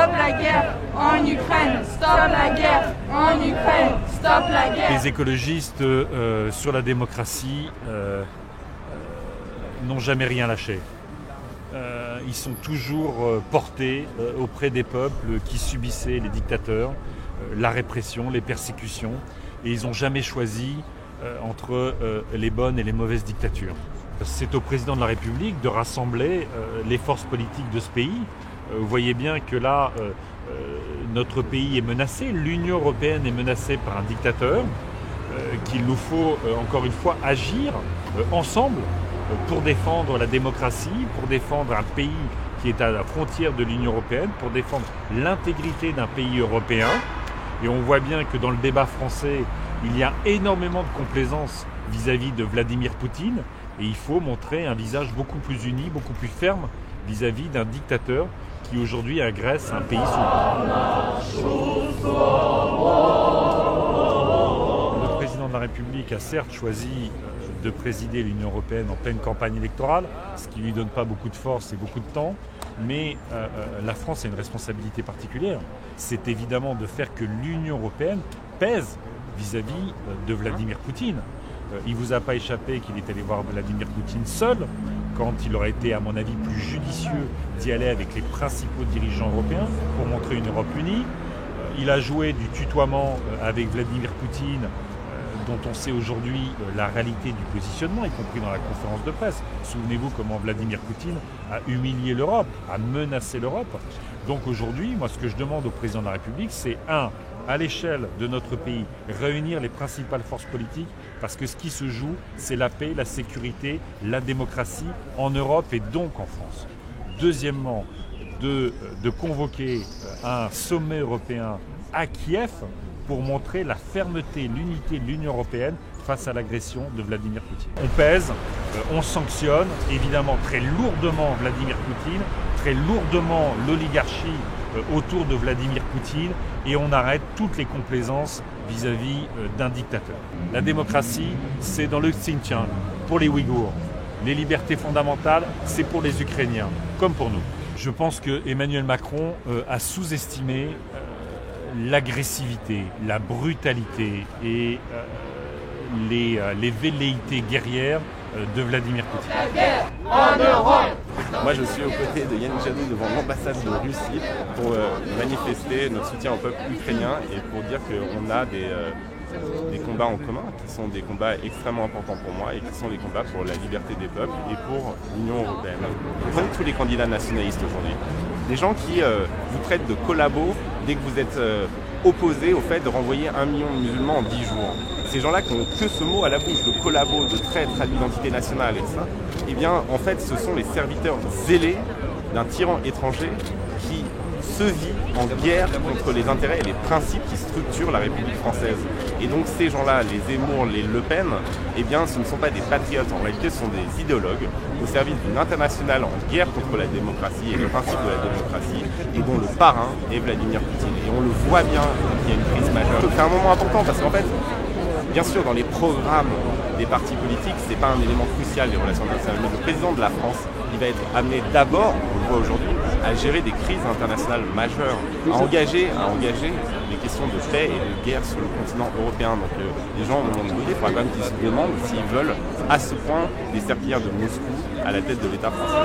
stop la guerre en Ukraine, stop la guerre en Ukraine, stop la guerre. Les écologistes sur la démocratie n'ont jamais rien lâché. Ils sont toujours portés auprès des peuples qui subissaient les dictateurs, la répression, les persécutions, et ils n'ont jamais choisi entre les bonnes et les mauvaises dictatures. C'est au président de la République de rassembler les forces politiques de ce pays. Vous voyez bien que là, notre pays est menacé, l'Union européenne est menacée par un dictateur, qu'il nous faut encore une fois agir ensemble pour défendre la démocratie, pour défendre un pays qui est à la frontière de l'Union européenne, pour défendre l'intégrité d'un pays européen. Et on voit bien que dans le débat français, il y a énormément de complaisance vis-à-vis de Vladimir Poutine, et il faut montrer un visage beaucoup plus uni, beaucoup plus ferme vis-à-vis d'un dictateur qui aujourd'hui agresse un pays souverain. Le président de la République a certes choisi de présider l'Union européenne en pleine campagne électorale, ce qui ne lui donne pas beaucoup de force et beaucoup de temps, mais la France a une responsabilité particulière. C'est évidemment de faire que l'Union européenne pèse vis-à-vis de Vladimir Poutine. Il ne vous a pas échappé qu'il est allé voir Vladimir Poutine seul, quand il aurait été, à mon avis, plus judicieux d'y aller avec les principaux dirigeants européens pour montrer une Europe unie. Il a joué du tutoiement avec Vladimir Poutine, dont on sait aujourd'hui la réalité du positionnement, y compris dans la conférence de presse. Souvenez-vous comment Vladimir Poutine a humilié l'Europe, a menacé l'Europe. Donc aujourd'hui, moi, ce que je demande au président de la République, c'est à l'échelle de notre pays, réunir les principales forces politiques, parce que ce qui se joue, c'est la paix, la sécurité, la démocratie en Europe et donc en France. Deuxièmement, de convoquer un sommet européen à Kiev pour montrer la fermeté, l'unité de l'Union européenne face à l'agression de Vladimir Poutine. On pèse, on sanctionne évidemment très lourdement Vladimir Poutine, très lourdement l'oligarchie autour de Vladimir Poutine, et on arrête toutes les complaisances vis-à-vis d'un dictateur. La démocratie, c'est dans le Xinjiang, pour les Ouïghours. Les libertés fondamentales, c'est pour les Ukrainiens, comme pour nous. Je pense que Emmanuel Macron a sous-estimé l'agressivité, la brutalité et les velléités guerrières de Vladimir Poutine. La guerre en Europe. Moi, je suis aux côtés de Yannick Jadot devant l'ambassade de Russie pour manifester notre soutien au peuple ukrainien et pour dire qu'on a des combats en commun qui sont des combats extrêmement importants pour moi et qui sont des combats pour la liberté des peuples et pour l'Union européenne. Prenez tous les candidats nationalistes aujourd'hui, des gens qui vous traitent de collabos dès que vous êtes opposés au fait de renvoyer 1 million de musulmans en 10 jours. Ces gens-là qui n'ont que ce mot à la bouche, de collabo, de traître à l'identité nationale et tout ça, eh bien, en fait, ce sont les serviteurs zélés d'un tyran étranger qui se vit en guerre contre les intérêts et les principes qui structurent la République française. Et donc ces gens-là, les Zemmour, les Le Pen, eh bien ce ne sont pas des patriotes, en réalité ce sont des idéologues au service d'une internationale en guerre contre la démocratie et les principes de la démocratie, et dont le parrain est Vladimir Poutine. Et on le voit bien qu'il y a une crise majeure. C'est un moment important parce qu'en fait, bien sûr dans les programmes des partis politiques, c'est pas un élément crucial des relations internationales, mais le président de la France, il va être amené d'abord, on le voit aujourd'hui, à gérer des crises internationales majeures, à engager les questions de paix et de guerre sur le continent européen. Donc les gens, au moment donné, il faudra quand même qu'ils se demandent s'ils veulent à ce point des serpillères de Moscou à la tête de l'État français.